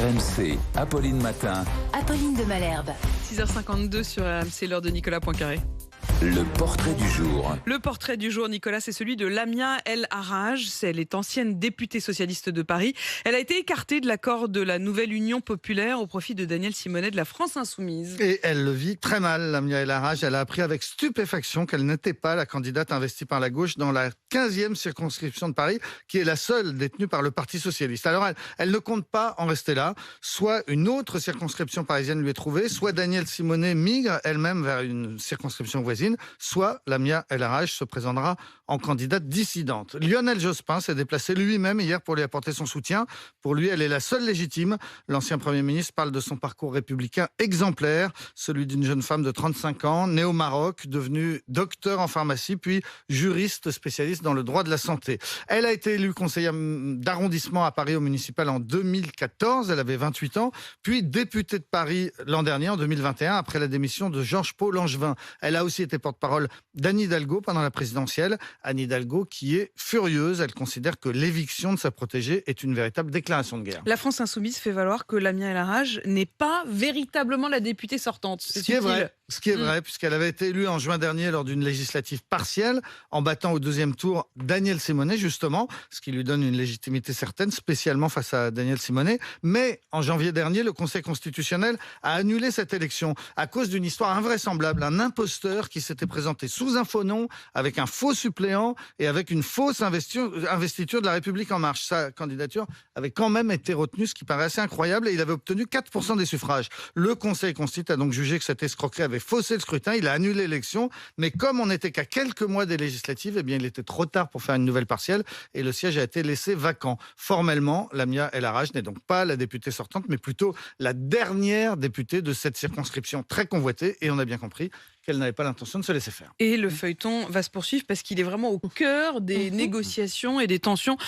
RMC, Apolline Matin. Apolline de Malherbe. 6h52 sur RMC, l'heure de Nicolas Poincaré. Le portrait du jour. Le portrait du jour, Nicolas, c'est celui de Lamia El Harraj. Elle est ancienne députée socialiste de Paris. Elle a été écartée de l'accord de la nouvelle Union populaire au profit de Daniel Simonet de la France Insoumise. Et elle le vit très mal, Lamia El Harraj. Elle a appris avec stupéfaction qu'elle n'était pas la candidate investie par la gauche dans la 15e circonscription de Paris, qui est la seule détenue par le Parti socialiste. Alors elle ne compte pas en rester là. Soit une autre circonscription parisienne lui est trouvée, soit Daniel Simonet migre elle-même vers une circonscription voisine, soit Lamia El Harraj se présentera en candidate dissidente. Lionel Jospin s'est déplacé lui-même hier pour lui apporter son soutien. Pour lui, elle est la seule légitime. L'ancien Premier ministre parle de son parcours républicain exemplaire, celui d'une jeune femme de 35 ans, née au Maroc, devenue docteur en pharmacie, puis juriste spécialiste dans le droit de la santé. Elle a été élue conseillère d'arrondissement à Paris au municipal en 2014, elle avait 28 ans, puis députée de Paris l'an dernier, en 2021, après la démission de Georges-Paul Langevin. Elle a aussi été porte-parole d'Anne Hidalgo pendant la présidentielle. Anne Hidalgo qui est furieuse, elle considère que l'éviction de sa protégée est une véritable déclaration de guerre. La France Insoumise fait valoir que Lamia El Harraj n'est pas véritablement la députée sortante. Ce qui est vrai, puisqu'elle avait été élue en juin dernier lors d'une législative partielle, en battant au deuxième tour Daniel Simonet, justement, ce qui lui donne une légitimité certaine, spécialement face à Daniel Simonet. Mais en janvier dernier, le Conseil constitutionnel a annulé cette élection à cause d'une histoire invraisemblable, un imposteur qui s'était présenté sous un faux nom, avec un faux suppléant et avec une fausse investiture de la République En Marche. Sa candidature avait quand même été retenue, ce qui paraît assez incroyable, et il avait obtenu 4% des suffrages. Le Conseil constitutionnel a donc jugé que cette escroquerie avait faussé le scrutin, il a annulé l'élection, mais comme on n'était qu'à quelques mois des législatives, eh bien il était trop tard pour faire une nouvelle partielle et le siège a été laissé vacant. Formellement, Lamia El Harraj n'est donc pas la députée sortante, mais plutôt la dernière députée de cette circonscription très convoitée, et on a bien compris qu'elle n'avait pas l'intention de se laisser faire. Et le feuilleton va se poursuivre parce qu'il est vraiment au cœur des négociations et des tensions